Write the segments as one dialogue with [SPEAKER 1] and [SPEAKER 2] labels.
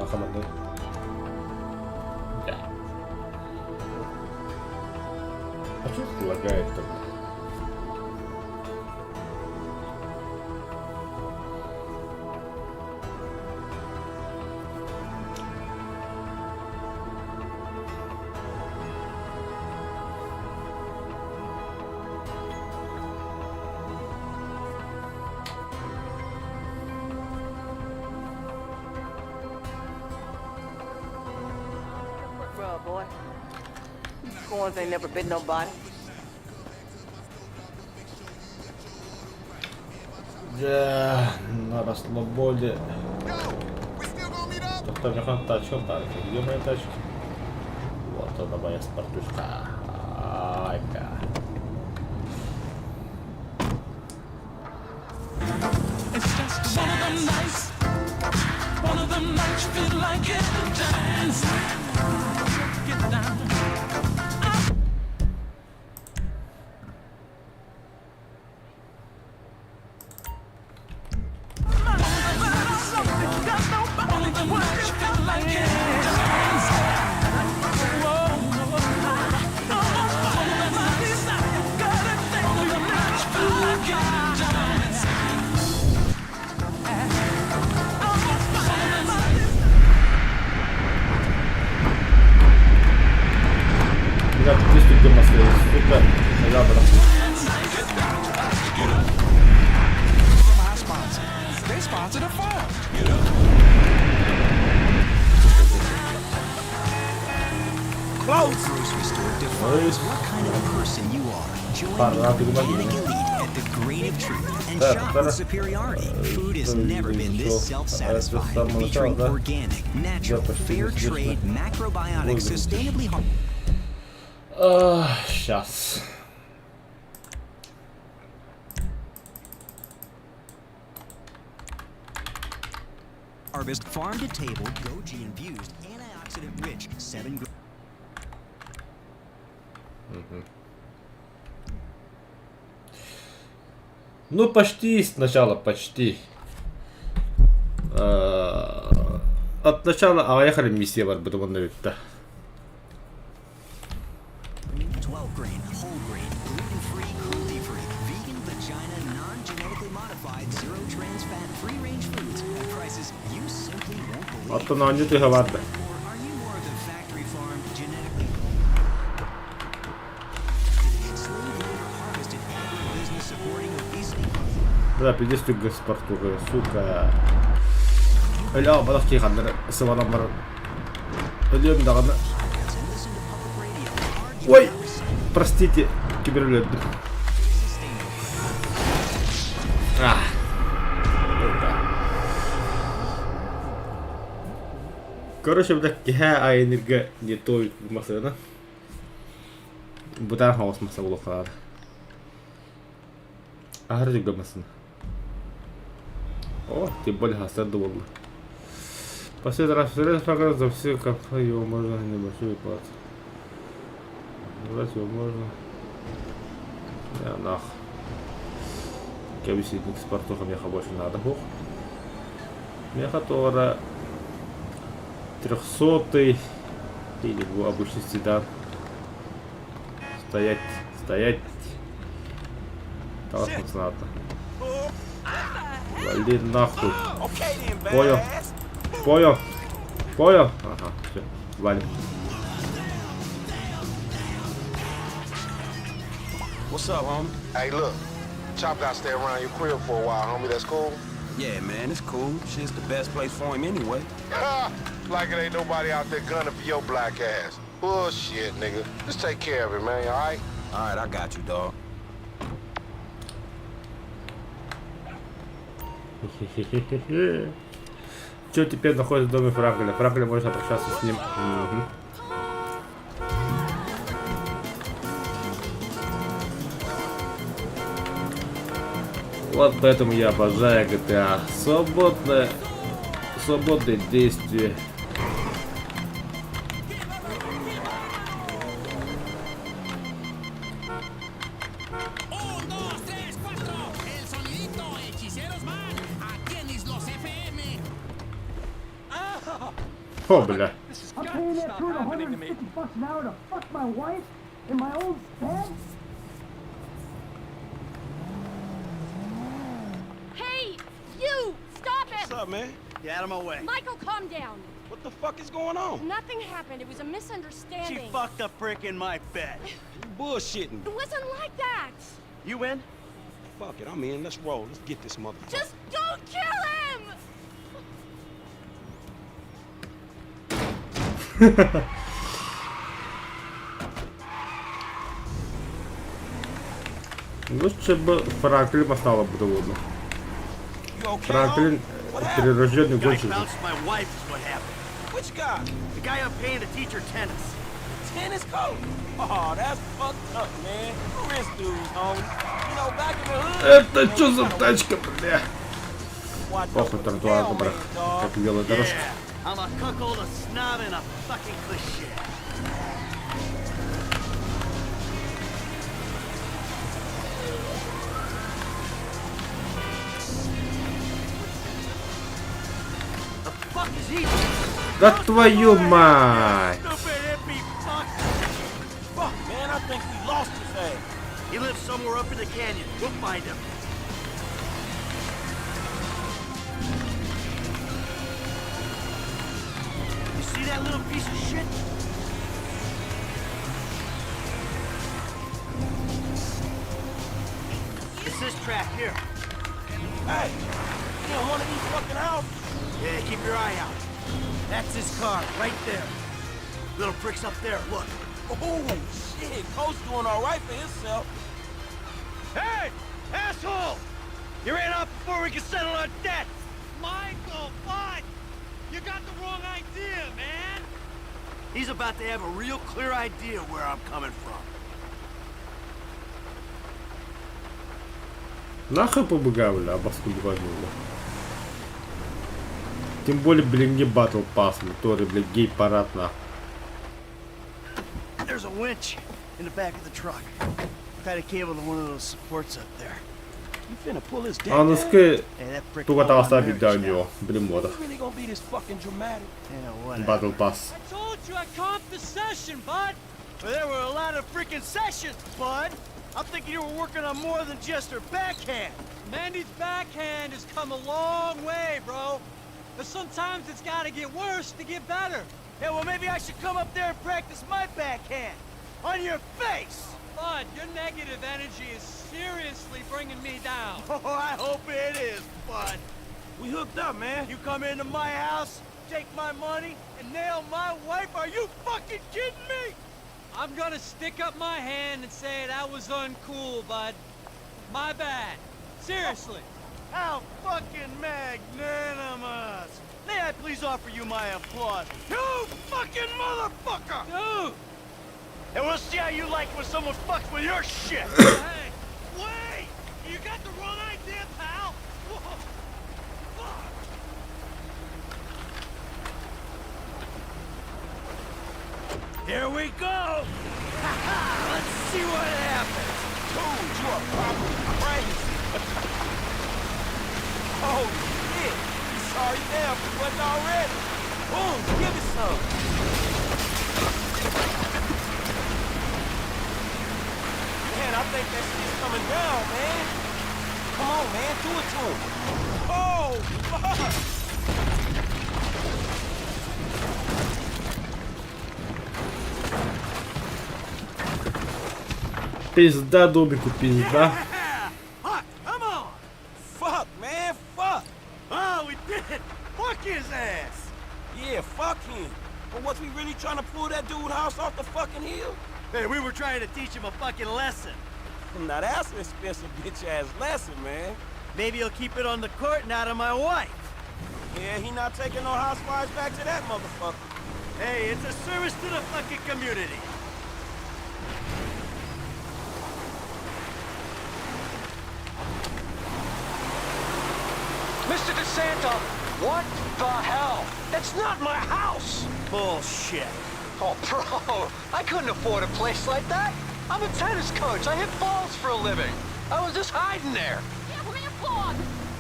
[SPEAKER 1] командир. Да. А что это лагает-то?
[SPEAKER 2] Boy, corns ain't never bit nobody.
[SPEAKER 1] Да, на расслабоне. Кто мне тачку парк? Где моя тачка? Вот она, моя спортушка. Ай-ка.
[SPEAKER 3] Grocery store defines what kind of a person you are. Join me at the grade of truth and shop with superiority. Food has never been this self-satisfying. Featuring organic, natural, fair trade, macrobiotic, sustainably
[SPEAKER 1] Сейчас.
[SPEAKER 3] harvest, farm to table, goji infused, antioxidant rich, 7
[SPEAKER 1] Ну, почти сначала, почти. От начала, а я хрен миссия var bu da bitti.
[SPEAKER 3] 12 grain, whole grain, gluten free, cruelty free, vegan, vagina, non-genetically modified, zero trans fat, free range foods at prices you simply won't believe.
[SPEAKER 1] Hatta nancı tühe vardı.
[SPEAKER 3] Or are you more of the factory farmed, genetically harvested agribusiness supporting obesity?
[SPEAKER 1] Да, 50 стук спортуга, сука. Öyle balık ki kanları sıvalan var. Ölüyorum da kanı. Ой, простите, киберлöldüm. Короче, вот так я энерго не той машина. Будан хаос маса улукалар. Ахыр juga машина. О, тем более хасад было. Последний раз за все, как его можно небольшой плат. Брать его можно. Я нах. Я виситник с портухом меха больше надо. Хух. Меха тора 300 или обычный седан. Стоять, стоять. Так вот надо. Вали нахуй. Понял. Понял. Понял. Ага, все. Валим.
[SPEAKER 4] What's up, homie?
[SPEAKER 5] Hey, look. Chop got to stay around your crib for a while, homie. That's cool?
[SPEAKER 4] Yeah, man, it's cool. Shit's the best place for him anyway.
[SPEAKER 5] Like it ain't nobody out there gunning for your black ass. Bullshit, nigga. Just take care of it, man, all right?
[SPEAKER 4] All right, I got you, dog.
[SPEAKER 1] Че теперь находится в доме Франкля? Франкля можно общаться с ним. Вот поэтому я обожаю GTA. Свободное действие. О, бля.
[SPEAKER 6] I'm paying that crew $150 an hour to fuck my wife in my own bed?
[SPEAKER 7] Hey, you! Stop it!
[SPEAKER 4] What's up, man?
[SPEAKER 8] Get out of my way.
[SPEAKER 7] Michael, calm down.
[SPEAKER 4] What the fuck is going on?
[SPEAKER 7] Nothing happened. It was a misunderstanding.
[SPEAKER 8] She fucked a prick in my bed.
[SPEAKER 4] You bullshitting.
[SPEAKER 7] It wasn't like that.
[SPEAKER 8] You in?
[SPEAKER 4] Fuck it, I'm in. Let's roll. Let's get this motherfucker.
[SPEAKER 7] Just don't kill him!
[SPEAKER 1] Лучше бы Франклин послала бы доводно.
[SPEAKER 4] You okay?
[SPEAKER 1] Франклин
[SPEAKER 4] What happened?
[SPEAKER 1] перерожденный
[SPEAKER 8] Guy
[SPEAKER 1] гонщик.
[SPEAKER 8] bounced my wife is what happened.
[SPEAKER 4] Which guy?
[SPEAKER 8] The guy I'm paying to teach her tennis.
[SPEAKER 4] Tennis coach? Oh, that's fucked up, man. Wrist dudes, homie. You know, back in the hood.
[SPEAKER 1] Это что за тачка, бля?
[SPEAKER 4] Watch
[SPEAKER 1] Похуй,
[SPEAKER 4] out for
[SPEAKER 1] тротуар
[SPEAKER 4] the
[SPEAKER 1] добрых,
[SPEAKER 4] tailgate, dog.
[SPEAKER 1] как велодорожка.
[SPEAKER 8] Yeah, I'm a cuckold, a snob, and a fucking cliche. The fuck is he?
[SPEAKER 1] Да твою мать!
[SPEAKER 8] Stupid hippie fuck!
[SPEAKER 4] Fuck, man, I think we lost his ass.
[SPEAKER 8] He lives somewhere up in the canyon. We'll find him. You see that little piece of shit? It's this track here.
[SPEAKER 4] Hey, you in one of these fucking houses?
[SPEAKER 8] Yeah, keep your eye out. That's his car, right there. Little prick's up there, look.
[SPEAKER 4] Oh, shit. Coach doing all right for himself.
[SPEAKER 8] Hey! Asshole! You ran off before we could settle our debt!
[SPEAKER 9] Michael, what? You got the wrong idea, man.
[SPEAKER 8] He's about to have a real clear idea where I'm coming from.
[SPEAKER 1] Нахуй побыгавли, обоскудывали. Тем более, блин, не батл пасс, который, блин, гей-парад нахуй.
[SPEAKER 8] There's a winch in the back of the truck. Tied a cable to one of those supports up there.
[SPEAKER 4] You finna pull his deck
[SPEAKER 1] А ну
[SPEAKER 4] down?
[SPEAKER 1] ска
[SPEAKER 8] Hey, that prick
[SPEAKER 1] туго
[SPEAKER 8] all
[SPEAKER 1] там
[SPEAKER 8] on
[SPEAKER 1] оставить
[SPEAKER 8] marriage
[SPEAKER 1] до
[SPEAKER 8] now.
[SPEAKER 1] него, блин, мода.
[SPEAKER 4] Really gonna be this fucking dramatic?
[SPEAKER 8] Yeah, whatever.
[SPEAKER 1] Батл пасс.
[SPEAKER 9] I told you I comped the session, bud.
[SPEAKER 8] Well, there were a lot of freaking sessions, bud. I'm thinking you were working on more than just her backhand.
[SPEAKER 9] Mandy's backhand has come a long way, bro. But sometimes it's gotta get worse to get better.
[SPEAKER 8] Yeah, well, maybe I should come up there and practice my backhand. On your face!
[SPEAKER 9] Bud, your negative energy is seriously bringing me down.
[SPEAKER 8] Oh, I hope it is, bud.
[SPEAKER 4] We hooked up, man.
[SPEAKER 8] You come into my house, take my money, and nail my wife? Are you fucking kidding me?
[SPEAKER 9] I'm gonna stick up my hand and say that was uncool, bud. My bad. Seriously.
[SPEAKER 8] How fucking magnanimous! May I please offer you my applause? You fucking motherfucker!
[SPEAKER 9] Dude!
[SPEAKER 8] And we'll see how you like when someone fucks with your shit!
[SPEAKER 9] Hey! Wait! You got the wrong idea, pal! Whoa. Fuck.
[SPEAKER 8] Here we go! Let's see what happens!
[SPEAKER 4] Dude, you are probably crazy. Oh, shit. You sorry now if it wasn't already. Boom, give me some. Man, I think that shit's coming down, man. Come on, man, do it to him. Oh, fuck.
[SPEAKER 1] Пизда, Добику, пизда.
[SPEAKER 8] Fuck, come on!
[SPEAKER 4] Fuck, man, fuck.
[SPEAKER 8] Oh, we did it! Fuck his ass!
[SPEAKER 4] Yeah, fuck him. But was we really trying to pull that dude's house off the fucking hill?
[SPEAKER 8] Hey, we were trying to teach him a fucking lesson.
[SPEAKER 4] Now that's an expensive bitch-ass lesson, man.
[SPEAKER 8] Maybe he'll keep it on the court and out of my wife.
[SPEAKER 4] Yeah, he not taking no housewives back to that motherfucker.
[SPEAKER 8] Hey, it's a service to the fucking community.
[SPEAKER 10] Mr. DeSanta, what the hell? That's not my house!
[SPEAKER 8] Bullshit.
[SPEAKER 10] Oh, bro, I couldn't afford a place like that. I'm a tennis coach. I hit balls for a living. I was just hiding there.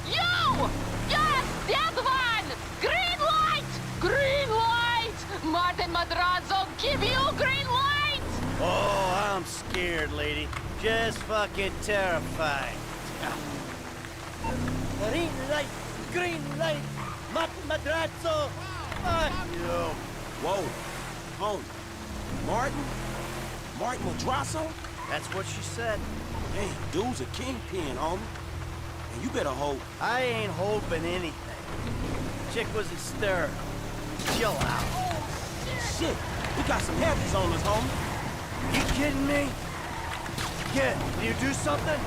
[SPEAKER 7] You! Yes! That one! Green light! Green light!
[SPEAKER 8] scared, lady. Just fucking terrified. Green light, green light, madrazo. Fuck you.
[SPEAKER 4] Whoa, homie. Martin Madrazo?
[SPEAKER 8] That's what she said.
[SPEAKER 4] Hey, dude's a kingpin, homie. And you better hope.
[SPEAKER 8] I ain't hoping anything. Chick was hysterical. Chill out.
[SPEAKER 4] Shit, we got some heavies on us, homie.
[SPEAKER 8] You kidding me? Kid, can you do something?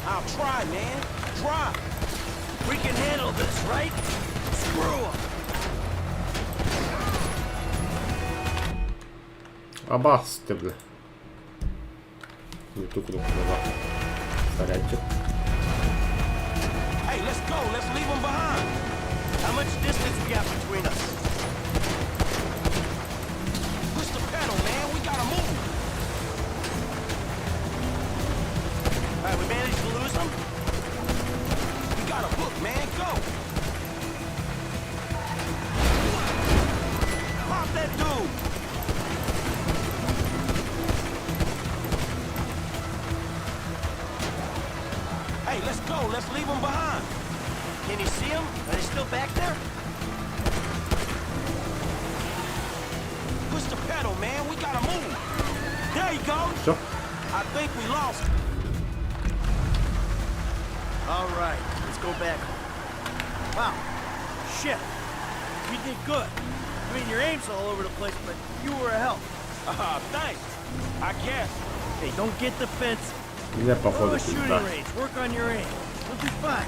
[SPEAKER 4] I'll try, man. Try.
[SPEAKER 8] We can handle this, right? Screw 'em.
[SPEAKER 1] Абасты, бля. Эту кнопку нажал. Зарядчик.
[SPEAKER 4] Hey, let's go. Let's leave them behind.
[SPEAKER 8] How much distance we got between us?
[SPEAKER 4] Push the pedal, man. We gotta move.
[SPEAKER 8] All right, we managed to lose them?
[SPEAKER 4] We got a book, man. Go. Pop that dude. Hey, let's go. Let's leave them behind.
[SPEAKER 8] Can you see them? Are they still back there?
[SPEAKER 4] Push the pedal, man. We gotta move. There you go.
[SPEAKER 1] Все.
[SPEAKER 4] I think we lost.
[SPEAKER 8] All right, let's go back home. Wow. Shit. You did good. I mean, your aim's all over the place, but you were a help.
[SPEAKER 4] Thanks. I guess.
[SPEAKER 8] Hey, don't get defensive.
[SPEAKER 1] Меня
[SPEAKER 8] Go to
[SPEAKER 1] походу
[SPEAKER 8] a shooting
[SPEAKER 1] сюда.
[SPEAKER 8] range. Work on your aim. You'll do fine.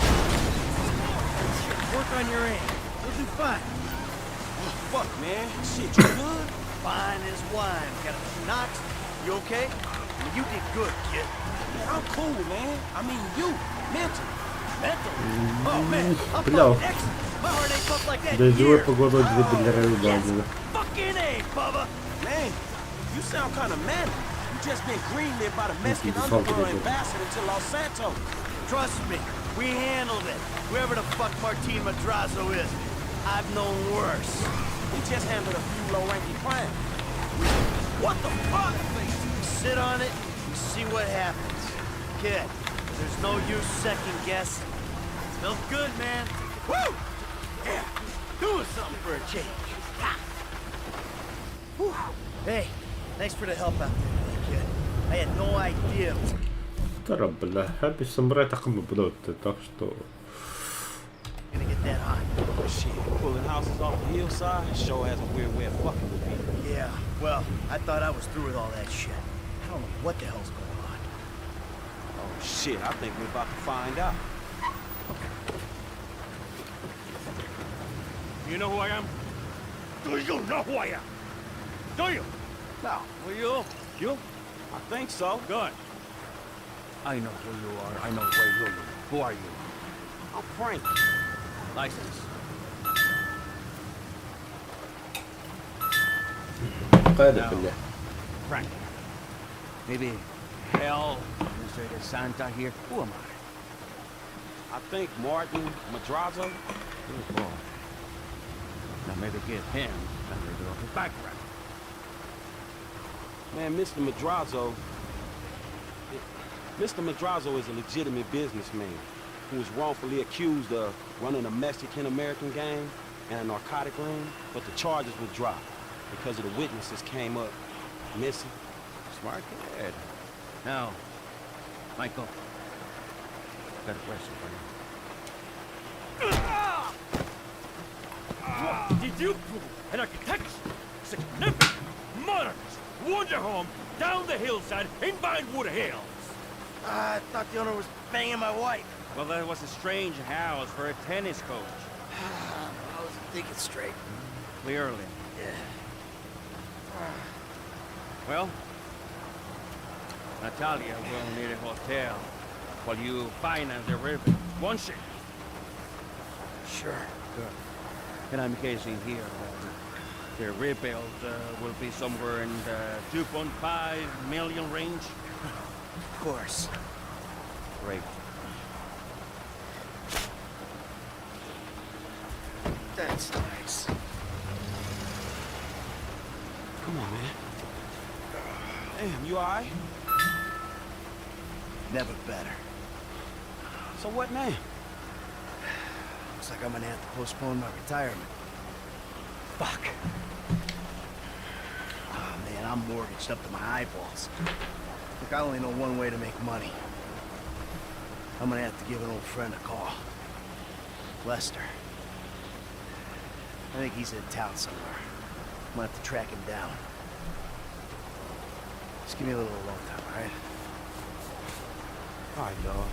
[SPEAKER 8] Work on your aim. You'll do fine.
[SPEAKER 4] Oh, fuck, man. Shit, you good?
[SPEAKER 8] Fine as wine. Got a few knocks. You okay? I mean, you did good, kid.
[SPEAKER 4] Man, I'm cool, man. I mean, you. Mental.
[SPEAKER 8] Mental? Oh, man. I'm
[SPEAKER 1] Бля.
[SPEAKER 8] fucking excellent. My heart ain't pumped like that in
[SPEAKER 1] Дождевой
[SPEAKER 8] years.
[SPEAKER 1] погоду для
[SPEAKER 8] Yes.
[SPEAKER 1] Бельгии.
[SPEAKER 8] Fucking A, Bubba.
[SPEAKER 4] Man, you sound kind of manic. You just been greenlit by the Mexican
[SPEAKER 1] It's
[SPEAKER 4] underworld
[SPEAKER 1] something.
[SPEAKER 4] ambassador to Los Santos.
[SPEAKER 8] Trust me, we handled it. Whoever the fuck Martin Madrazo is, I've known worse.
[SPEAKER 4] We just handled a few low-ranking crimes. What the fuck?
[SPEAKER 8] Sit on it and see what happens. Kid, there's no use second guessing. Felt good, man. Woo! Yeah, doing something for a change. Ha! Whew. Hey, thanks for the help out there today, kid. I had no idea.
[SPEAKER 1] Тара, бля, хапи самурай такому будут, так что...
[SPEAKER 8] Gonna get that hot.
[SPEAKER 4] Shit, pulling houses off the hillside sure has a weird way of fucking with people.
[SPEAKER 8] Yeah, well, I thought I was through with all that shit. I don't know what the hell's going on.
[SPEAKER 4] Oh shit, I think we're about to find out.
[SPEAKER 8] You know who I am? Do you know who I am? Do you?
[SPEAKER 4] No,
[SPEAKER 8] Who you? You?
[SPEAKER 4] I think so.
[SPEAKER 8] Good. I know who you are. I know where you live. Who are you?
[SPEAKER 4] I'm Frank.
[SPEAKER 8] License.
[SPEAKER 1] قاعدة بالله.
[SPEAKER 8] Frank. Maybe hell, Mr. De Santa here. Who am I?
[SPEAKER 4] I think Martin Madrazo.
[SPEAKER 8] Good boy. Now maybe give him a little of his background.
[SPEAKER 4] Man, Mr. Madrazo is a legitimate businessman who was wrongfully accused of running a Mexican-American gang and a narcotic ring, but the charges were dropped because of the witnesses came up missing.
[SPEAKER 8] Smart kid. Now, Michael, got a question for you.
[SPEAKER 11] Did you prove an architecture, significant, modernist, wonder home down the hillside in Vinewood Hills?
[SPEAKER 8] I thought the owner was banging my wife.
[SPEAKER 11] Well, that was a strange house for a tennis coach.
[SPEAKER 8] I wasn't thinking straight.
[SPEAKER 11] Clearly.
[SPEAKER 8] Yeah.
[SPEAKER 11] Well, Natalia will need a hotel while you finance the ribbon. Won't she?
[SPEAKER 8] Sure.
[SPEAKER 11] Good. And I'm guessing here the rebuild will be somewhere in the 2.5 million range.
[SPEAKER 8] Of course.
[SPEAKER 11] Great.
[SPEAKER 8] That's nice.
[SPEAKER 4] Come on, man. Damn, you all right?
[SPEAKER 8] Never better.
[SPEAKER 4] So what now?
[SPEAKER 8] Looks like I'm gonna have to postpone my retirement. Fuck. Oh man, I'm mortgaged up to my eyeballs. Look, I only know one way to make money. I'm gonna have to give an old friend a call. Lester. I think he's in town somewhere. I'm gonna have to track him down. Just give me a little alone time, all right?
[SPEAKER 4] All right, dog.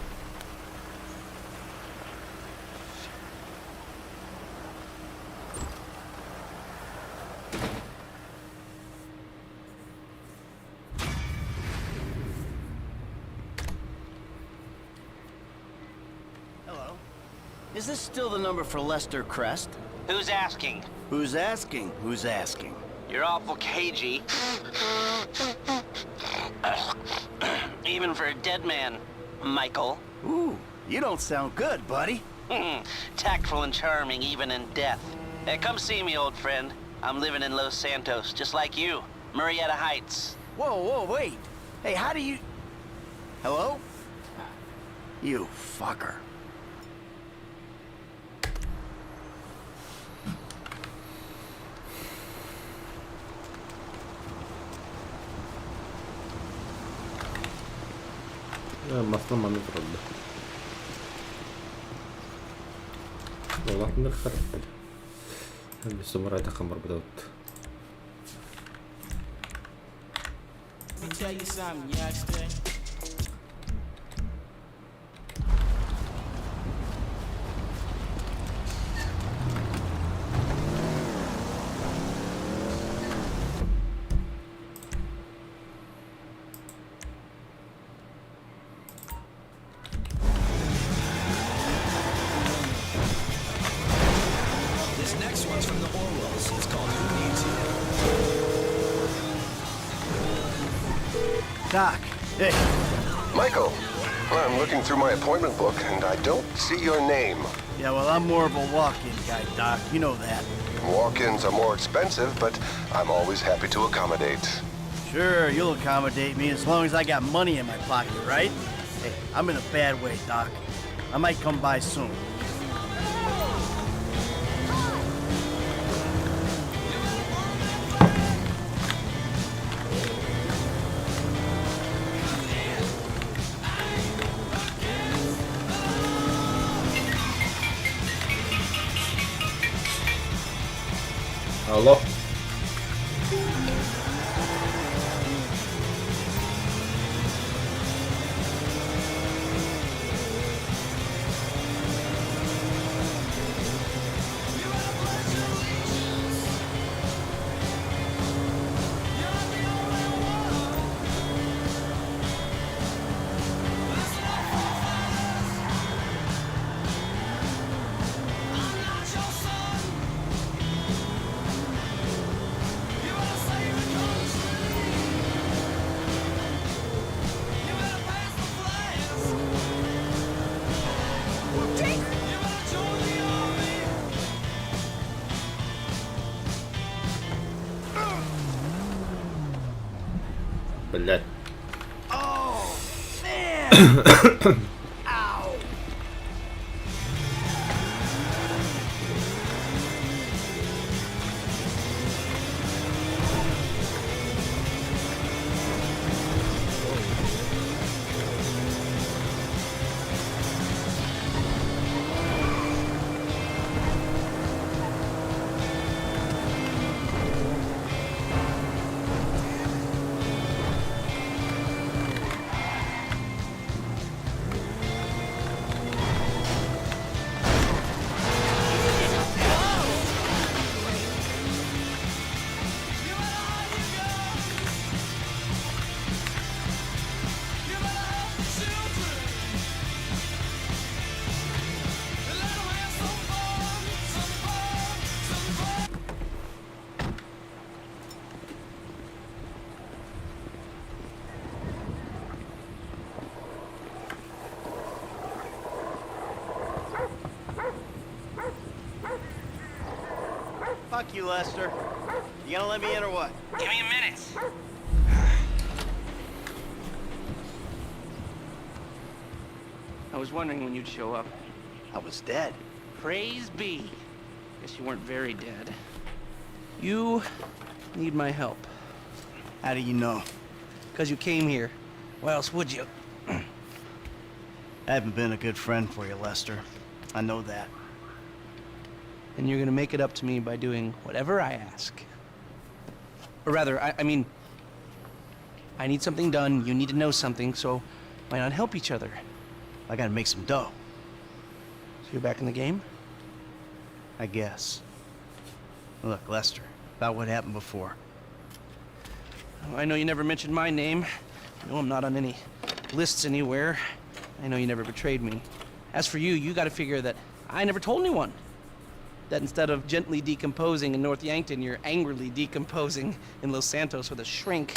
[SPEAKER 8] Hello. Is this still the number for Lester Crest?
[SPEAKER 12] Who's asking?
[SPEAKER 8] Who's asking? Who's asking?
[SPEAKER 12] You're awful cagey. Even for a dead man, Michael.
[SPEAKER 8] Ooh, you don't sound good, buddy.
[SPEAKER 12] Tactful and charming even in death. Hey, come see me, old friend. I'm living in Los Santos, just like you. Murrieta Heights.
[SPEAKER 8] Whoa, wait. Hey, how do you... Hello? You fucker.
[SPEAKER 1] مصنوع من الرد والله نخرب السمرة تخمر بدوت.
[SPEAKER 13] Let me tell you something, youngster.
[SPEAKER 8] Doc, hey.
[SPEAKER 5] Michael, I'm looking through my appointment book and I don't see your name.
[SPEAKER 8] Yeah, well, I'm more of a walk-in guy, Doc. You know that.
[SPEAKER 5] Walk-ins are more expensive, but I'm always happy to accommodate.
[SPEAKER 8] Sure, you'll accommodate me as long as I got money in my pocket, right? Hey, I'm in a bad way, Doc. I might come by soon.
[SPEAKER 1] Алло. Блядь.
[SPEAKER 8] Fuck you, Lester. You gonna let me in or what?
[SPEAKER 12] Give me a minute.
[SPEAKER 11] was wondering when you'd show up.
[SPEAKER 8] I was dead.
[SPEAKER 11] Praise be. Guess you weren't very dead. You need my help.
[SPEAKER 8] How do you know?
[SPEAKER 11] Because you came here. Why else would you?
[SPEAKER 8] I haven't been a good friend for you, Lester. I know that.
[SPEAKER 11] And you're gonna make it up to me by doing whatever I ask. Or rather, I mean, I need something done, you need to know something, so why not help each other?
[SPEAKER 8] I gotta make some dough.
[SPEAKER 11] So you're back in the game?
[SPEAKER 8] I guess. Look, Lester, about what happened before.
[SPEAKER 11] I know you never mentioned my name. I know I'm not on any lists anywhere. I know you never betrayed me. As for you, you gotta figure that I never told anyone. That instead of gently decomposing in North Yankton, you're angrily decomposing in Los Santos with a shrink.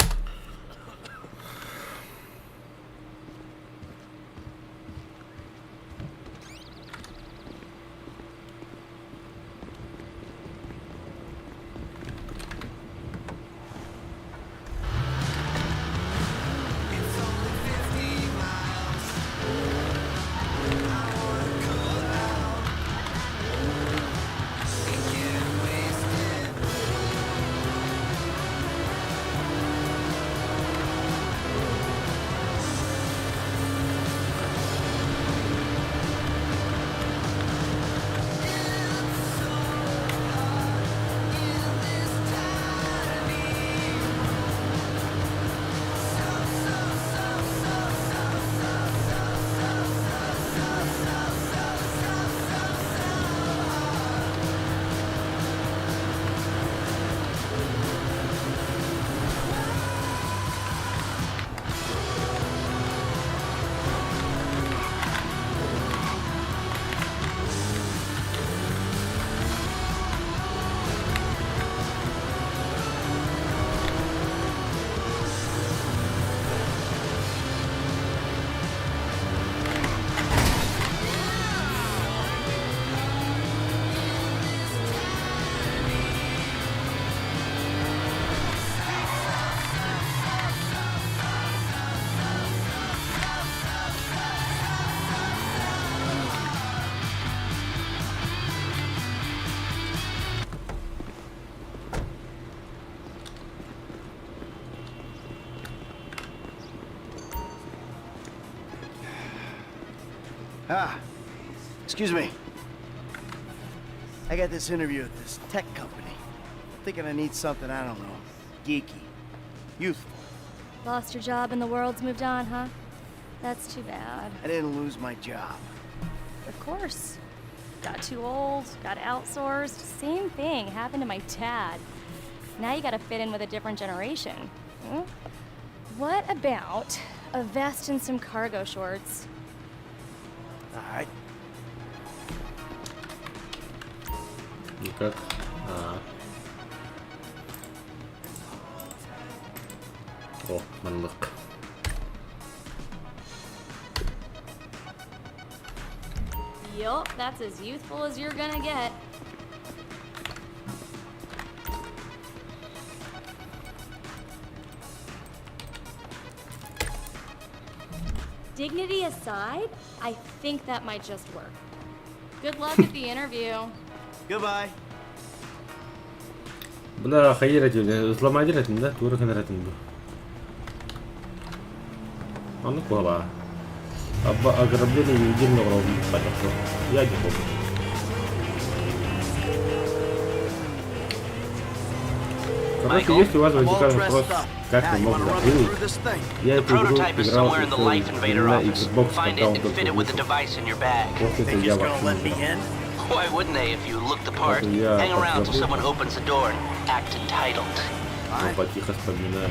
[SPEAKER 8] Ah, excuse me. I got this interview at this tech company. Thinking I need something, I don't know, geeky, youthful.
[SPEAKER 14] Lost your job and the world's moved on, huh? That's too bad.
[SPEAKER 8] I didn't lose my job.
[SPEAKER 14] Of course. Got too old, got outsourced. Same thing happened to my dad. Now you gotta fit in with a different generation. Hmm? What about a vest and some cargo shorts?
[SPEAKER 8] All right.
[SPEAKER 1] Никак. О, мындык.
[SPEAKER 14] Yup, that's as youthful as you're gonna get. Dignity aside, I think that might just work. Good luck at the interview.
[SPEAKER 8] Goodbye.
[SPEAKER 1] Бunda qayerga jo'nay? Izlamaydi ratında, to'g'ri qana ratında. Аны кола. Абба ограбление недельного ровно. Я не помню. Короче, если у вас возникает вопрос, как вы можете выиграть, я эту игру играл на Xbox аккаунте. После этого я вообще не играл.
[SPEAKER 12] Why wouldn't they if you look the part? Hang around till someone opens the door and act entitled.
[SPEAKER 1] Ну, потихо вспоминаю.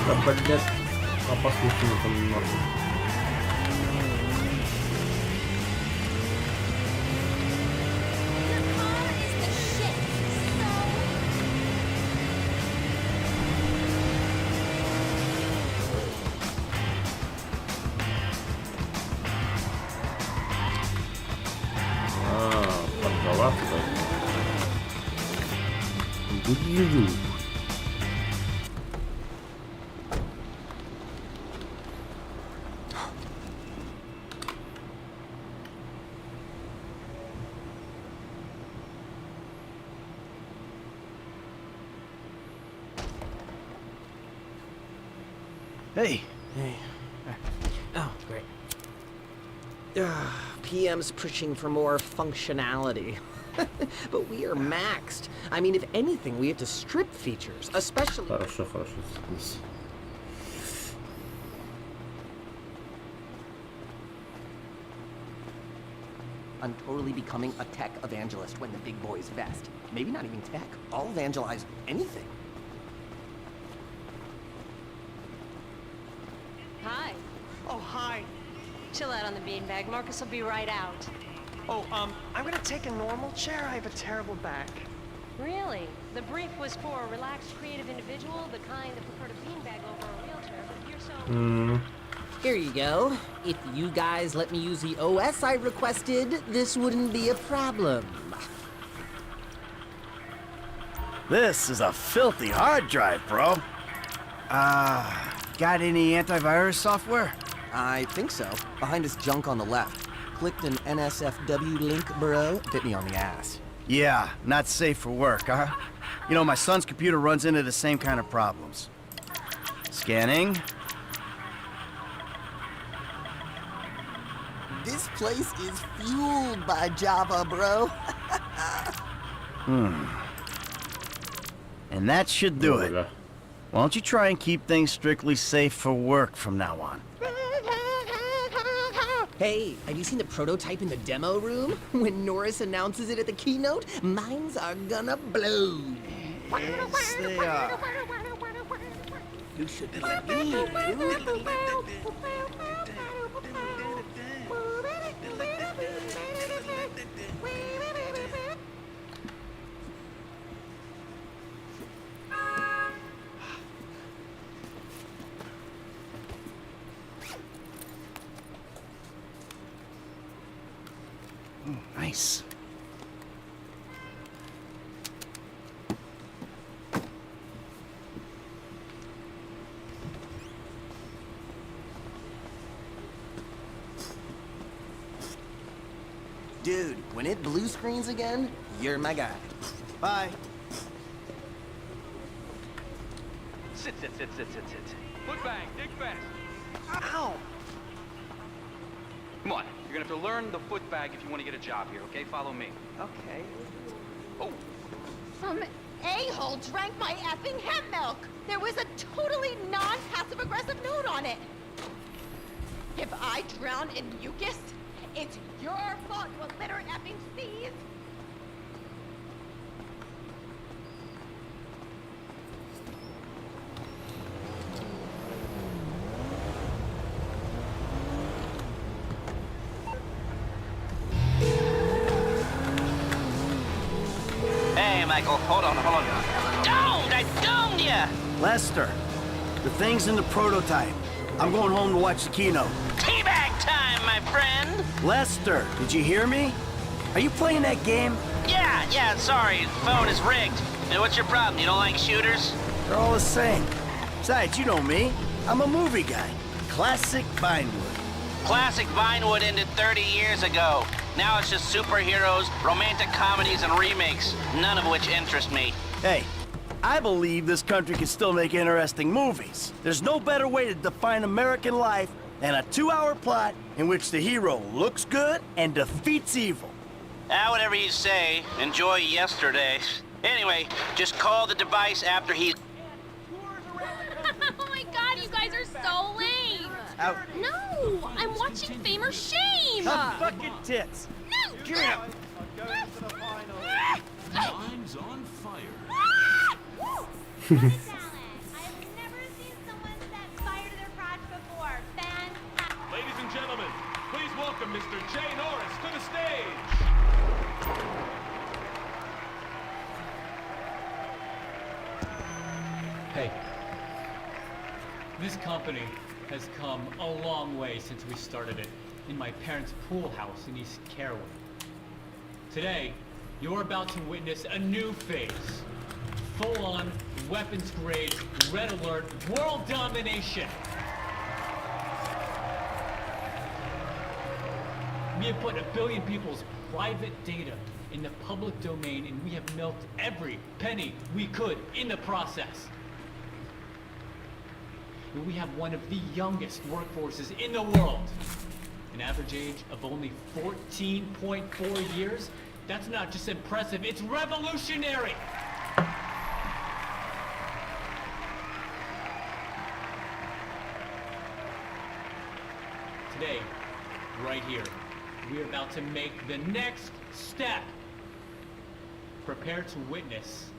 [SPEAKER 1] Да, блядь, опасный фильм там нахуй.
[SPEAKER 8] Hey. Hey. Oh, great. PM's pushing for more functionality. But we are maxed. I mean, if anything, we have to strip features, especially...
[SPEAKER 1] Хорошо.
[SPEAKER 15] I'm totally becoming a tech evangelist when the big boys vest. Maybe not even tech. I'll evangelize anything.
[SPEAKER 16] Hi.
[SPEAKER 8] Oh, hi.
[SPEAKER 16] Chill out on the beanbag. Marcus will be right out.
[SPEAKER 8] Oh, I'm gonna take a normal chair. I have a terrible back.
[SPEAKER 16] Really? The brief was for a relaxed, creative individual, the kind that preferred a beanbag over a wheelchair, but you're so...
[SPEAKER 15] Here you go. If you guys let me use the OS I requested, this wouldn't be a problem.
[SPEAKER 8] This is a filthy hard drive, bro. Got any antivirus software?
[SPEAKER 15] I think so. Behind this junk on the left. Clicked an NSFW link, bro. Bit me on the ass.
[SPEAKER 8] Yeah, not safe for work, huh? You know, my son's computer runs into the same kind of problems. Scanning.
[SPEAKER 15] This place is fueled by Java, bro.
[SPEAKER 8] And that should do it. Why don't you try and keep things strictly safe for work from now on?
[SPEAKER 15] Hey, have you seen the prototype in the demo room? When Norris announces it at the keynote, minds are gonna blow.
[SPEAKER 8] Yes, they are.
[SPEAKER 15] You should let me.
[SPEAKER 8] Nice.
[SPEAKER 15] Dude, when it blue screens again, you're my guy.
[SPEAKER 8] Bye.
[SPEAKER 17] Sit. Foot bang, dig fast.
[SPEAKER 8] Ow!
[SPEAKER 17] Come on, you're gonna have to learn the foot bag if you want to get a job here, okay? Follow me.
[SPEAKER 8] Okay.
[SPEAKER 17] Oh.
[SPEAKER 7] Some a-hole drank my effing hemp milk. There was a totally non-passive-aggressive note on it. If I drown in mucus, it's your fault, you illiterate effing thieves.
[SPEAKER 12] Hey, Michael, hold on. Domed! I domed ya!
[SPEAKER 8] Lester, the thing's in the prototype. I'm going home to watch the keynote.
[SPEAKER 12] Teabag time, my friend!
[SPEAKER 8] Lester, did you hear me? Are you playing that game?
[SPEAKER 12] Yeah, sorry, the phone is rigged. Now, what's your problem? You don't like shooters?
[SPEAKER 8] They're all the same. Besides, you know me. I'm a movie guy. Classic Vinewood.
[SPEAKER 12] Classic Vinewood ended 30 years ago. Now it's just superheroes, romantic comedies, and remakes, none of which interest me.
[SPEAKER 8] Hey, I believe this country can still make interesting movies. There's no better way to define American life than a 2-hour plot in which the hero looks good and defeats evil.
[SPEAKER 12] Whatever you say. Enjoy yesterday. Anyway, just call the device after he...
[SPEAKER 7] Oh my god, you guys are so lame!
[SPEAKER 8] Out.
[SPEAKER 7] No, I'm watching Fame or Shame!
[SPEAKER 8] Fucking tits!
[SPEAKER 7] No!
[SPEAKER 8] Give it up!
[SPEAKER 3] Mine's on fire.
[SPEAKER 18] Ladies and gentlemen, please welcome Mr. Jay Norris to the stage.
[SPEAKER 9] Hey, this company has come a long way since we started it in my parents' pool house in East Caraway. Today, you're about to witness a new phase. Full-on, weapons-grade, red alert, world domination. We have put 1 billion people's private data in the public domain, and we have milked every penny we could in the process. we have one of the youngest workforces in the world. An average age of only 14.4 years? That's not just impressive, it's revolutionary! Today, right here, we're about to make the next step. Prepare to witness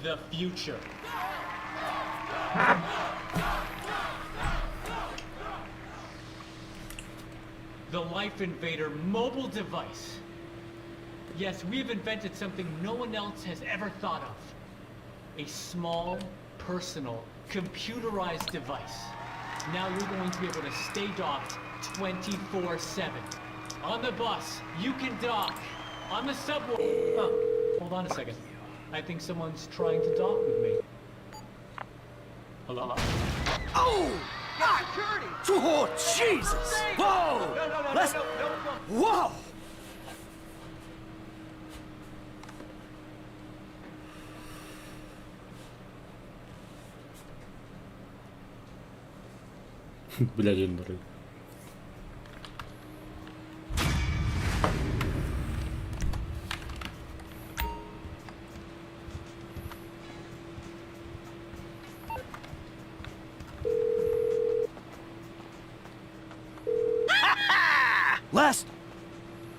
[SPEAKER 9] the future. The Life Invader mobile device. Yes, we've invented something no one else has ever thought of. A small, personal, computerized device. Now you're going to be able to stay docked 24/7. On the bus, you can dock. On the subway. Oh, hold on a second. I think someone's trying to dock with me. Hello?
[SPEAKER 8] Oh! God! Oh, Jesus! Whoa! Let's... Whoa!
[SPEAKER 1] Legendary.
[SPEAKER 8] Les,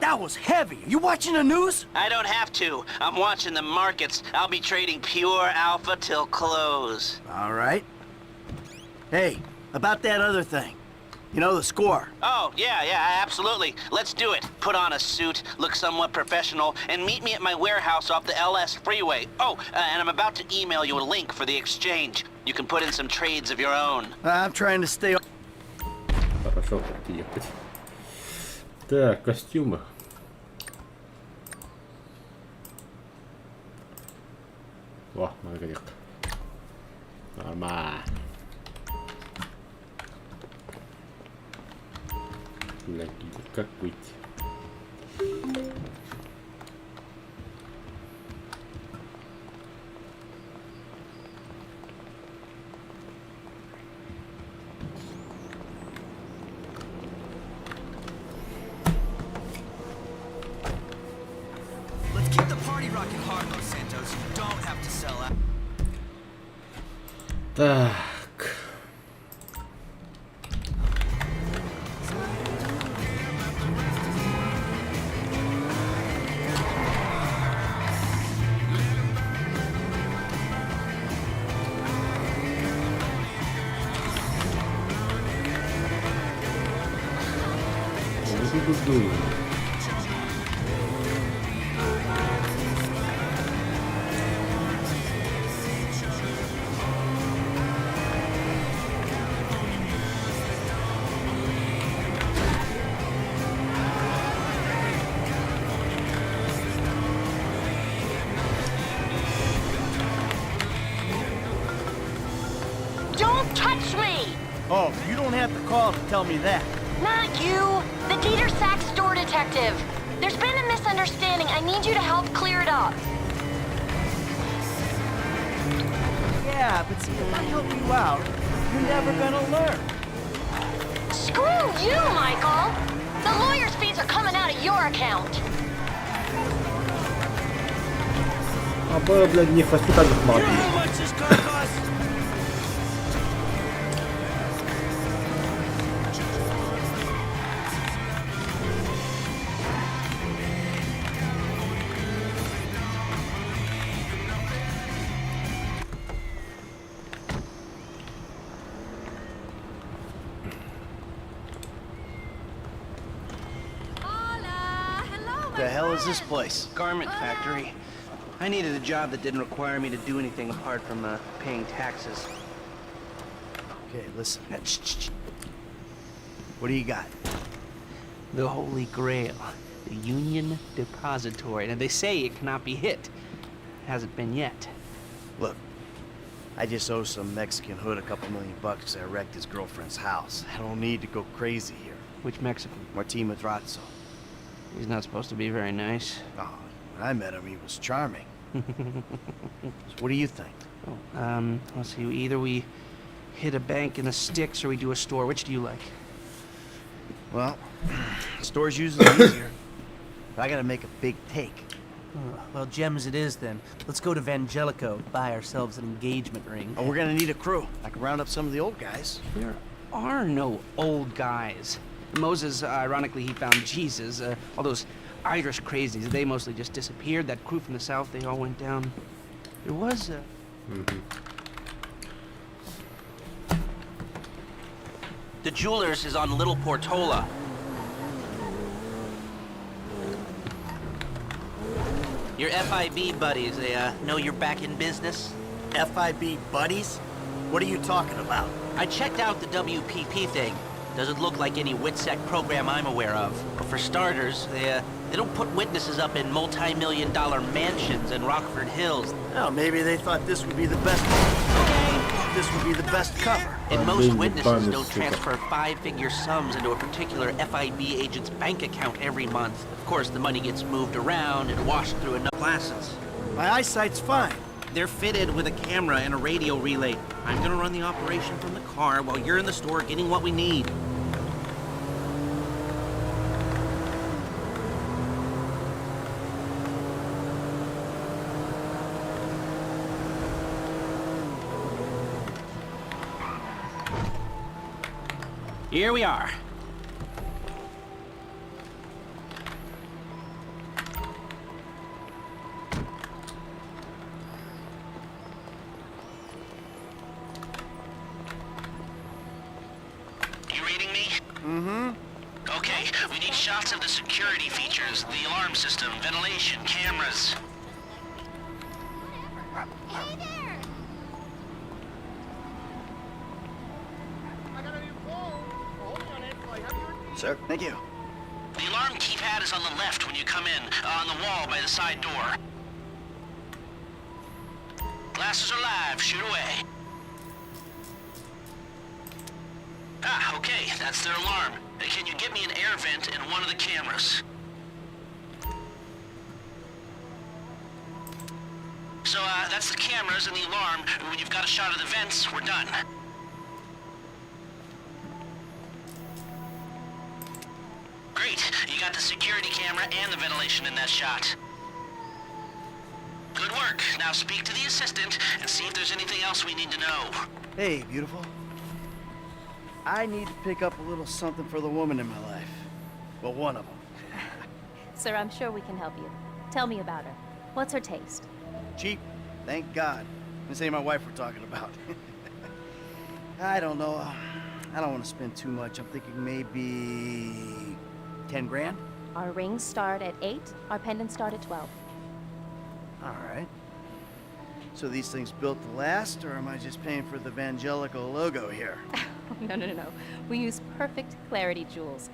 [SPEAKER 8] that was heavy. You watching the news?
[SPEAKER 12] I don't have to. I'm watching the markets. I'll be trading pure alpha till close.
[SPEAKER 8] All right. Hey, about that other thing. You know, the score.
[SPEAKER 12] Oh, yeah, absolutely. Let's do it. Put on a suit, look somewhat professional, and meet me at my warehouse off the LS freeway. Oh, and I'm about to email you a link for the exchange. You can put in some trades of your own.
[SPEAKER 8] I'm trying to stay...
[SPEAKER 1] Хорошо, ехать. Так, костюмы. О, магазинка. Нормально. Блядь, как выйти?
[SPEAKER 3] Let's keep the party rocking hard, Los Santos. You don't have to sell out.
[SPEAKER 1] Так.
[SPEAKER 7] Don't touch me!
[SPEAKER 8] Oh, you don't have to call to tell me that.
[SPEAKER 7] Not you! The Dieter Sack store detective! There's been a misunderstanding. I need you to help clear it up.
[SPEAKER 8] Yeah, but see, if I help you out, you're never gonna learn.
[SPEAKER 7] Screw you, Michael! The lawyer's fees are coming out of your account.
[SPEAKER 1] Блядь, не хочу так смотреть.
[SPEAKER 8] You know how much this car costs? The hell is this place?
[SPEAKER 11] Garment factory. I needed a job that didn't require me to do anything apart from paying taxes.
[SPEAKER 8] Okay, listen. What do you got?
[SPEAKER 11] The Holy Grail. The Union Depository. And they say it cannot be hit. Hasn't been yet.
[SPEAKER 8] Look, I just owe some Mexican hood a couple $1 million bucks. I wrecked his girlfriend's house. I don't need to go crazy here.
[SPEAKER 11] Which Mexican?
[SPEAKER 8] Martin Madrazo.
[SPEAKER 11] He's not supposed to be very nice.
[SPEAKER 8] Oh, when I met him, he was charming. So what do you think?
[SPEAKER 11] Let's see. Either we hit a bank in the sticks or we do a store? Which do you like?
[SPEAKER 8] Well, store's usually easier. But I gotta make a big take.
[SPEAKER 11] Well, gems it is then. Let's go to Vangelico, buy ourselves an engagement ring.
[SPEAKER 8] Oh, we're gonna need a crew. I can round up some of the old guys.
[SPEAKER 11] There are no old guys. Moses, ironically, he found Jesus. All those Irish crazies, they mostly just disappeared. That crew from the south, they all went down. There was a...
[SPEAKER 12] The jeweler's is on Little Portola. Your FIB buddies, they know you're back in business?
[SPEAKER 8] FIB buddies? What are you talking about?
[SPEAKER 12] I checked out the WPP thing. Doesn't look like any WITSEC program I'm aware of. But for starters, they don't put witnesses up in multi-million-dollar mansions in Rockford Hills.
[SPEAKER 8] Oh, maybe they thought this would be the best. This would be the best cover.
[SPEAKER 12] And most witnesses don't transfer five-figure sums into a particular FIB agent's bank account every month. Of course, the money gets moved around and washed through enough glasses.
[SPEAKER 8] My eyesight's fine.
[SPEAKER 12] They're fitted with a camera and a radio relay. I'm gonna run the operation from the car while you're in the store getting what we need. Here we are. You reading me?
[SPEAKER 8] Mm-hmm.
[SPEAKER 12] Okay, we need shots of the security features, the alarm system, ventilation, cameras.
[SPEAKER 7] Hey there!
[SPEAKER 8] Sir, thank you.
[SPEAKER 12] The alarm keypad is on the left when you come in, on the wall by the side door. Glasses are live, shoot away. Ah, okay, that's their alarm. Can you get me an air vent in one of the cameras? So, that's the cameras and the alarm. When you've got a shot of the vents, we're done. Great, you got the security camera and the ventilation in that shot. Good work. Now speak to the assistant and see if there's anything else we need to know.
[SPEAKER 8] Hey, beautiful. I need to pick up a little something for the woman in my life. Well, one of them.
[SPEAKER 14] Sir, I'm sure we can help you. Tell me about her. What's her taste?
[SPEAKER 8] Cheap, thank God. This ain't my wife we're talking about. I don't know. I don't want to spend too much. I'm thinking maybe 10 grand?
[SPEAKER 14] Our rings start at 8, our pendants start at 12.
[SPEAKER 8] All right. So these things built to last, or am I just paying for the Vangelico logo here?
[SPEAKER 14] No. We use perfect clarity jewels.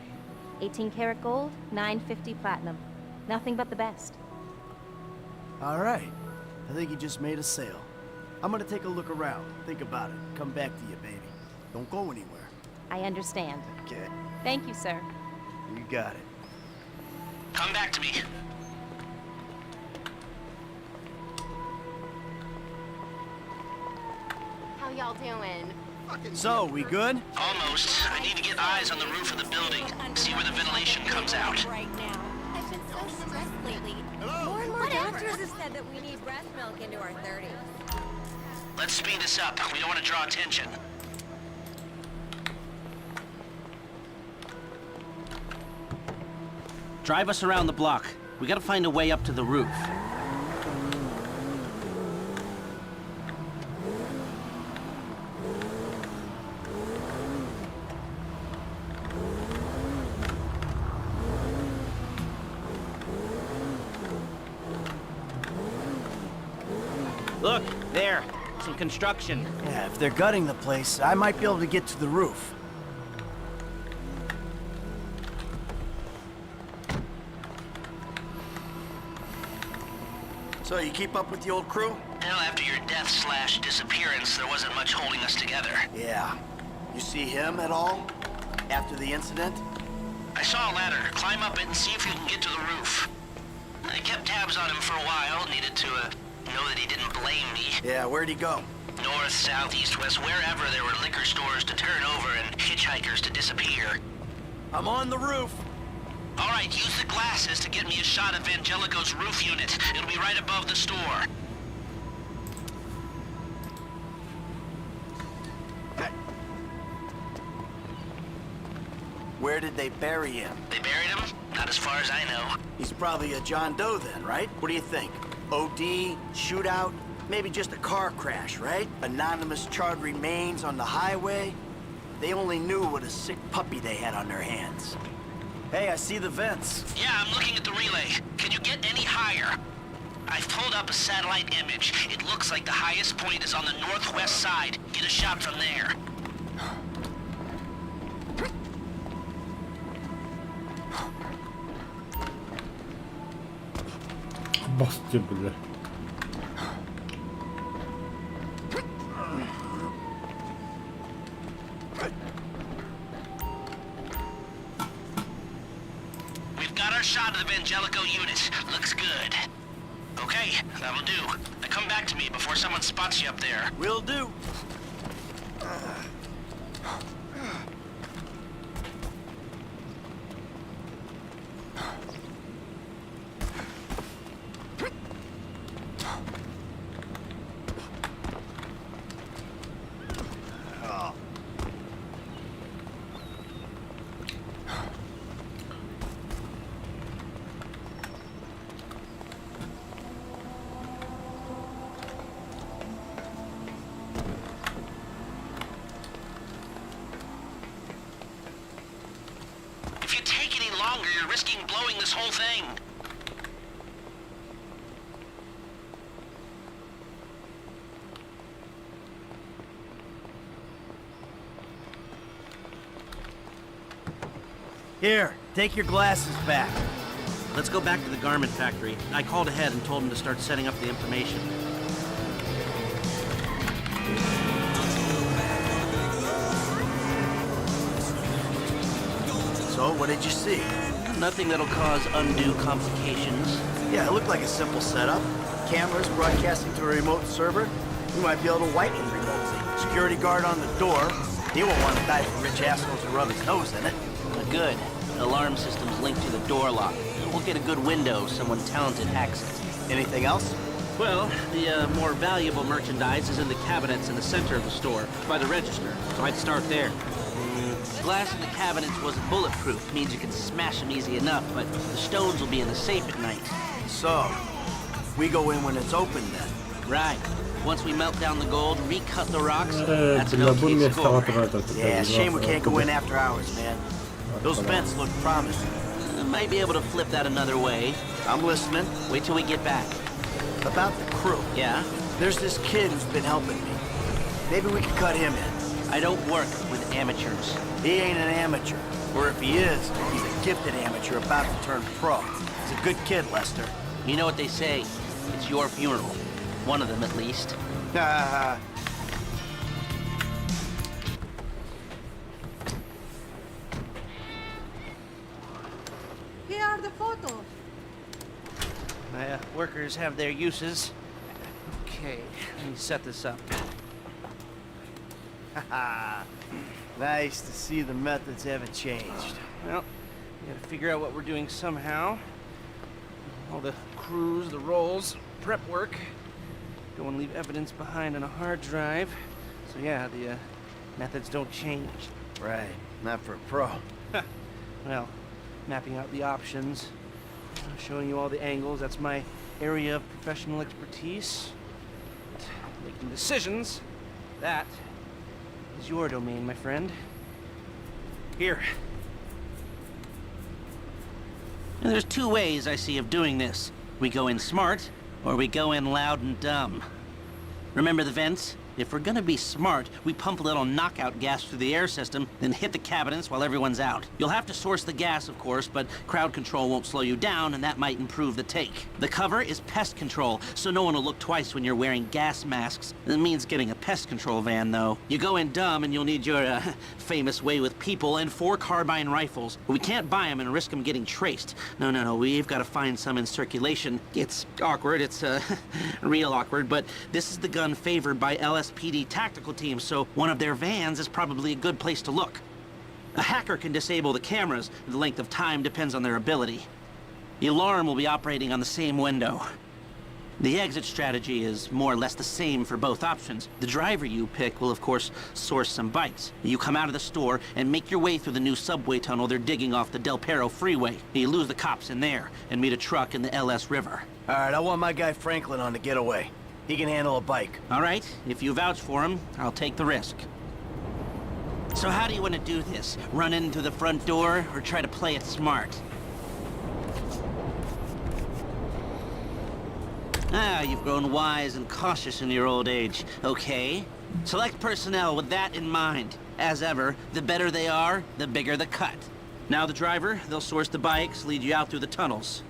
[SPEAKER 14] 18 karat gold, 950 platinum. Nothing but the best.
[SPEAKER 8] All right. I think you just made a sale. I'm gonna take a look around. Think about it. Come back to you, baby. Don't go anywhere.
[SPEAKER 14] I understand.
[SPEAKER 8] Okay.
[SPEAKER 14] Thank you, sir.
[SPEAKER 8] You got it.
[SPEAKER 12] Come back to me.
[SPEAKER 7] How y'all doing?
[SPEAKER 8] So, we good?
[SPEAKER 12] Almost. I need to get eyes on the roof of the building. See where the ventilation comes out.
[SPEAKER 7] Right now. I've been so stressed lately.
[SPEAKER 19] More and more doctors have said that we need breast milk into our 30s.
[SPEAKER 12] Let's speed this up. We don't want to draw attention. Drive us around the block. We gotta find a way up to the roof. Look, there. Some construction.
[SPEAKER 8] Yeah, if they're gutting the place, I might be able to get to the roof. So, you keep up with the old crew?
[SPEAKER 12] Well, after your death/disappearance, there wasn't much holding us together.
[SPEAKER 8] Yeah. You see him at all? After the incident?
[SPEAKER 12] I saw a ladder. Climb up it and see if you can get to the roof. I kept tabs on him for a while. Needed to Know that he didn't blame me.
[SPEAKER 8] Yeah, where'd he go?
[SPEAKER 12] North, south, east, west, wherever there were liquor stores to turn over and hitchhikers to disappear.
[SPEAKER 8] I'm on the roof.
[SPEAKER 12] All right, use the glasses to get me a shot of Angelico's roof unit. It'll be right above the store.
[SPEAKER 8] Where did they bury him?
[SPEAKER 12] They buried him? Not as far as I know.
[SPEAKER 8] He's probably a John Doe then, right? What do you think? OD, shootout, maybe just a car crash, right? Anonymous charred remains on the highway. They only knew what a sick puppy they had on their hands. Hey, I see the vents.
[SPEAKER 12] Yeah, I'm looking at the relay. Can you get any higher? I've pulled up a satellite image. It looks like the highest point is on the northwest side. Get a shot from there.
[SPEAKER 1] Bastı bile.
[SPEAKER 12] We've got our shot of the Angelico unit. Looks good. Okay, that'll do. Now come back to me before someone spots you up there.
[SPEAKER 8] Will do.
[SPEAKER 12] If you take any longer, you're risking blowing this whole thing.
[SPEAKER 8] Here, take your glasses back.
[SPEAKER 11] Let's go back to the garment factory. I called ahead and told him to start setting up the information.
[SPEAKER 8] So, what did you see?
[SPEAKER 11] Nothing that'll cause undue complications.
[SPEAKER 8] Yeah, it looked like a simple setup. Cameras broadcasting to a remote server. We might be able to wipe them remotely. Security guard on the door. He won't want to die for rich assholes to rub his nose in it.
[SPEAKER 11] Good. The alarm system's linked to the door lock. We'll get a good window if someone talented hacks it.
[SPEAKER 8] Anything else?
[SPEAKER 11] Well, the more valuable merchandise is in the cabinets in the center of the store, by the register, so I'd start there. Glass in the cabinets wasn't bulletproof, means you can smash them easy enough, but the stones will be in the safe at night.
[SPEAKER 8] So, we go in when it's open then?
[SPEAKER 11] Right. Once we melt down the gold, recut the rocks, that's an okay score.
[SPEAKER 8] Yeah, shame we can't go in after hours, man. Those vents look promising.
[SPEAKER 11] Might be able to flip that another way.
[SPEAKER 8] I'm listening.
[SPEAKER 11] Wait till we get back.
[SPEAKER 8] About the crew.
[SPEAKER 11] Yeah?
[SPEAKER 8] There's this kid who's been helping me. Maybe we could cut him in.
[SPEAKER 11] I don't work with amateurs.
[SPEAKER 8] He ain't an amateur. Or if he is, he's a gifted amateur about to turn pro. He's a good kid, Lester.
[SPEAKER 11] You know what they say. It's your funeral. One of them, at least.
[SPEAKER 6] Here are the photos.
[SPEAKER 11] My workers have their uses. Okay, let me set this up.
[SPEAKER 8] Haha. Nice to see the methods haven't changed.
[SPEAKER 11] Well, we gotta figure out what we're doing somehow. All the crews, the roles, prep work. Don't want to leave evidence behind on a hard drive. So yeah, the methods don't change.
[SPEAKER 8] Right, not for a pro.
[SPEAKER 11] Well, mapping out the options, showing you all the angles, that's my area of professional expertise. But making decisions, that is your domain, my friend. Here. And there's two ways I see of doing this. We go in smart, or we go in loud and dumb. Remember the vents? If we're gonna be smart, we pump a little knockout gas through the air system, then hit the cabinets while everyone's out. You'll have to source the gas, of course, but crowd control won't slow you down, and that might improve the take. The cover is pest control, so no one will look twice when you're wearing gas masks. It means getting a
[SPEAKER 12] pest control van, though. You go in dumb and you'll need your famous way with people and 4 carbine rifles. We can't buy them and risk them getting traced. No, we've got to find some in circulation. It's awkward, it's real awkward, but this is the gun favored by LSPD tactical teams, so one of their vans is probably a good place to look. A hacker can disable the cameras. The length of time depends on their ability. The alarm will be operating on the same window. The exit strategy is more or less the same for both options. The driver you pick will, of course, source some bikes. You come out of the store and make your way through the new subway tunnel they're digging off the Del Perro freeway. You lose the cops in there and meet a truck in the LS River.
[SPEAKER 8] All right, I want my guy Franklin on the getaway. He can handle a bike.
[SPEAKER 12] All right, if you vouch for him, I'll take the risk. So how do you want to do this? Run in through the front door or try to play it smart? Ah, you've grown wise and cautious in your old age. Okay. Select personnel with that in mind. As ever, the better they are, the bigger the cut. Now the driver, they'll source the bikes, lead you out through the tunnels.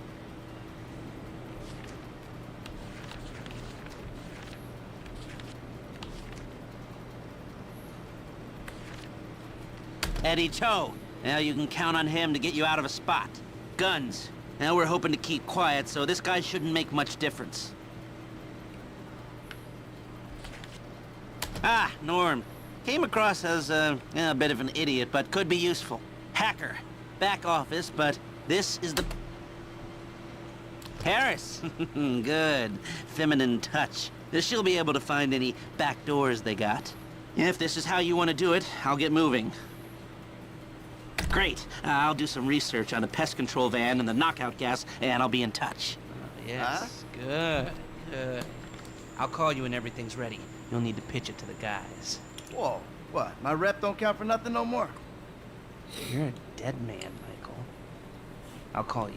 [SPEAKER 12] Eddie Toe. Now you can count on him to get you out of a spot. Guns. Now we're hoping to keep quiet, so this guy shouldn't make much difference. Ah, Norm. Came across as a bit of an idiot, but could be useful. Hacker. Back office, but this is the... Harris. Good. Feminine touch. She'll be able to find any back doors they got. If this is how you want to do it, I'll get moving. Great. I'll do some research on the pest control van and the knockout gas, and I'll be in touch.
[SPEAKER 11] Yes. Good. I'll call you when everything's ready. You'll need to pitch it to the guys.
[SPEAKER 8] Whoa, what? My rep don't count for nothing no more?
[SPEAKER 11] You're a dead man, Michael. I'll call you.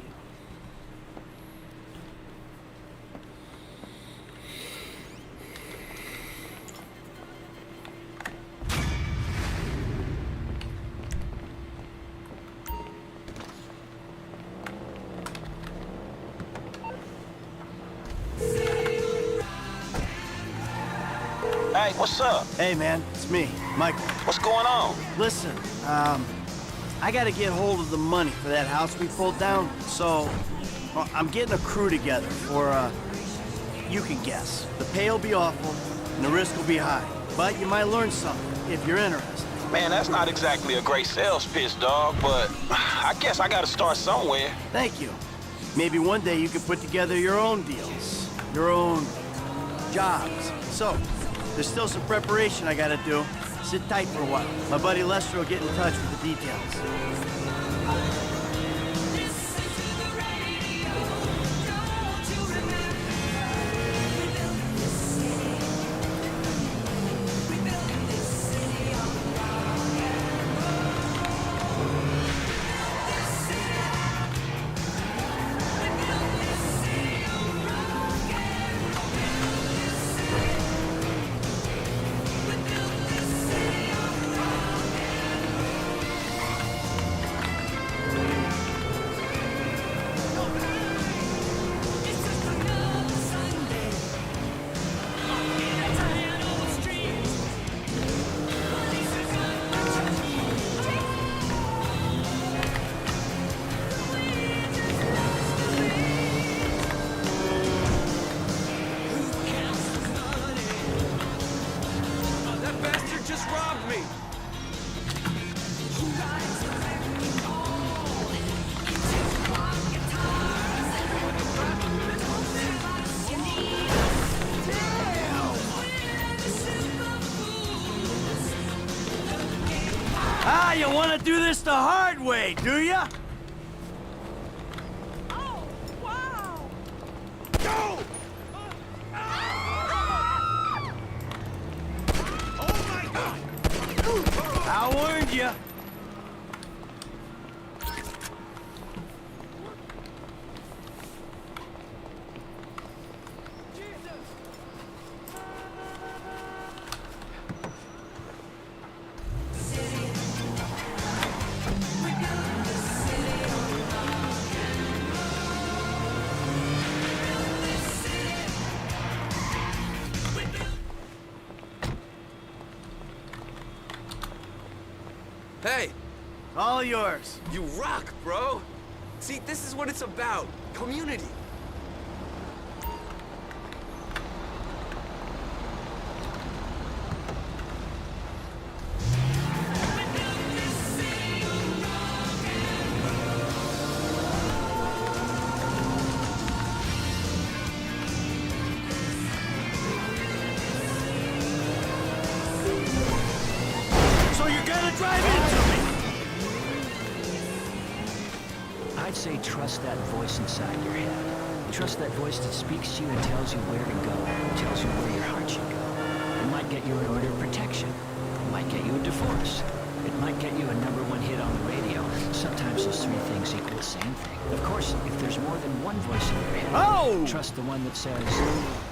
[SPEAKER 17] Hey, what's up?
[SPEAKER 8] Hey, man, it's me, Michael.
[SPEAKER 17] What's going on?
[SPEAKER 8] Listen, I gotta get hold of the money for that house we pulled down, so I'm getting a crew together for, you can guess. The pay will be awful, and the risk will be high. But you might learn something, if you're interested.
[SPEAKER 17] Man, that's not exactly a great sales pitch, dog, but I guess I gotta start somewhere.
[SPEAKER 8] Thank you. Maybe one day you can put together your own deals, your own jobs. So, there's still some preparation I gotta do. Sit tight for a while. My buddy Lester will get in touch with the details. Ah, you want to do this the hard way, do ya?
[SPEAKER 6] Oh, wow!
[SPEAKER 8] Go!
[SPEAKER 6] Oh my God!
[SPEAKER 8] I warned you.
[SPEAKER 20] Hey!
[SPEAKER 8] All yours.
[SPEAKER 20] You rock, bro! See, this is what it's about. Community.
[SPEAKER 8] So you're gonna drive into me?
[SPEAKER 21] I'd say trust that voice inside your head. Trust that voice that speaks to you and tells you where to go, tells you where your heart should go. It might get you an order of protection. It might get you a divorce. It might get you a #1 hit on the radio. Sometimes those three things equal the same thing. Of course, if there's more than one voice in your head, trust the one that says,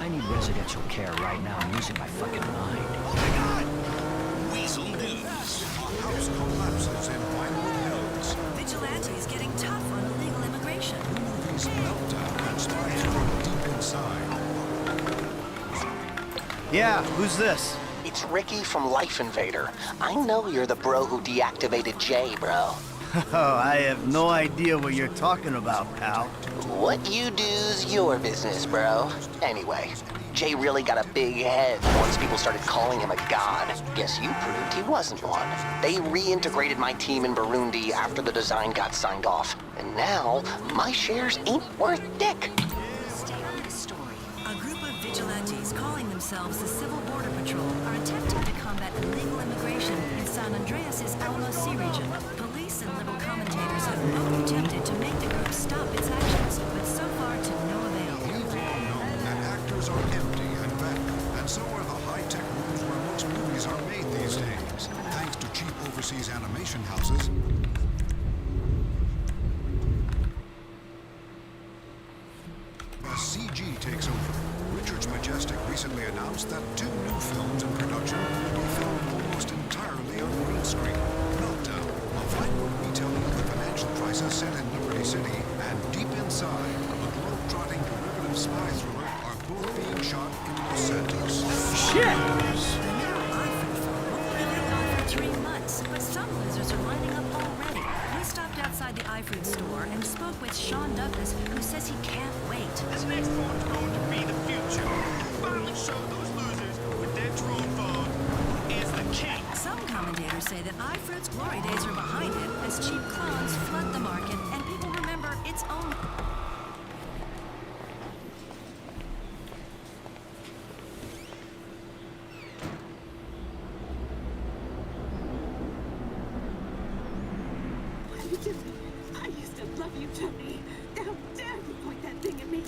[SPEAKER 21] I need residential care right now. I'm losing my fucking mind.
[SPEAKER 22] Oh my God! Weasel News. A house collapses in Vinewood Hills.
[SPEAKER 23] Vigilantes getting tough on illegal immigration.
[SPEAKER 22] Movies meltdown and spies from deep inside.
[SPEAKER 8] Yeah, who's this?
[SPEAKER 24] It's Ricky from Life Invader. I know you're the bro who deactivated Jay, bro.
[SPEAKER 8] Oh, I have no idea what you're talking about, pal.
[SPEAKER 24] What you do's your business, bro. Anyway, Jay really got a big head once people started calling him a god. Guess you proved he wasn't one. They reintegrated my team in Burundi after the design got signed off. And now, my shares ain't worth dick.
[SPEAKER 23] Stay on this story. A group of vigilantes calling themselves the Civil Border Patrol are attempting to combat illegal immigration in San Andreas' Alamo Sea region. Police and liberal commentators have both attempted to make the group stop its actions, but so far to no avail.
[SPEAKER 22] We've all known that actors are empty and vacuum, and so are the high-tech rooms where most movies are made these days. Thanks to cheap overseas animation houses, as CG takes over, Richards Majestic recently announced that 2 new films in production will be filmed almost entirely on green screen. Meltdown, a Vinewood retelling of the financial crisis set in Liberty City, and Deep Inside, a globe-trotting derivative spy thriller, are both being shot in Los Santos.
[SPEAKER 8] Shit!
[SPEAKER 23] The new iPhone phone won't be out for 3 months, but some losers are lining up already. We stopped outside the iFruit store and spoke with Sean Douglas, who says he can't wait.
[SPEAKER 18] This next phone's going to be the future. Finally show those losers with their drone phone is the king.
[SPEAKER 23] Some commentators say that iFruit's glory days are behind it as cheap clones flood the market and people remember its own.
[SPEAKER 25] I used to love you, Tony. How dare you point that thing at me?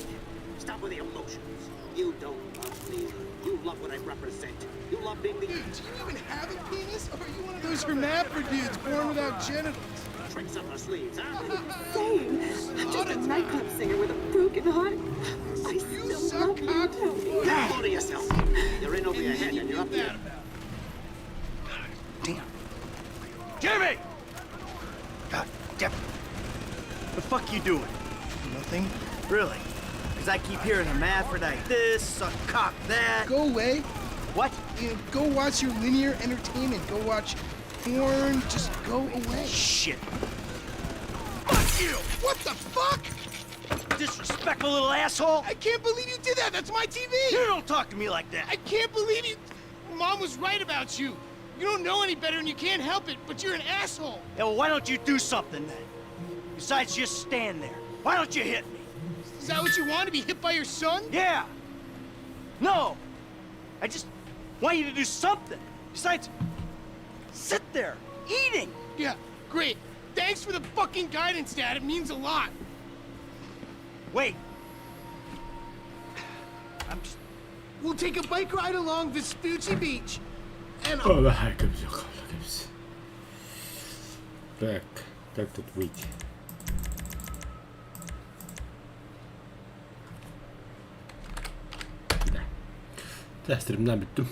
[SPEAKER 26] Stop with the emotions. You don't love me. You love what I represent. You love being the...
[SPEAKER 27] Dude, do you even have a penis? Or are you one of those hermaphrodites born without genitals?
[SPEAKER 26] Tricks up our sleeves, huh?
[SPEAKER 25] Insane. I'm just a nightclub singer with a broken heart. I still love you, Tony.
[SPEAKER 26] Hold to yourself. You're in over your head and you're up there.
[SPEAKER 8] Damn. Jimmy! God damn. The fuck you doing? Nothing. Really? Because I keep hearing hermaphrodite this, suck cock that.
[SPEAKER 27] Go away.
[SPEAKER 8] What?
[SPEAKER 27] You know, go watch your linear entertainment. Go watch porn. Just go away.
[SPEAKER 8] Shit.
[SPEAKER 27] Fuck you! What the fuck?
[SPEAKER 8] Disrespectful little asshole!
[SPEAKER 27] I can't believe you did that! That's my TV!
[SPEAKER 8] You don't talk to me like that!
[SPEAKER 27] I can't believe you... Mom was right about you. You don't know any better and you can't help it, but you're an asshole.
[SPEAKER 8] Yeah, well, why don't you do something then? Besides just stand there. Why don't you hit me?
[SPEAKER 27] Is that what you want, to be hit by your son?
[SPEAKER 8] Yeah! No! I just want you to do something. Besides, sit there, eating!
[SPEAKER 27] Yeah, great. Thanks for the fucking guidance, Dad. It means a lot.
[SPEAKER 8] Wait. I'm just...
[SPEAKER 27] We'll take a bike ride along Vespucci Beach. And
[SPEAKER 1] Oh, här kan vi kolla. Back to Twitch. Tää stream näytty.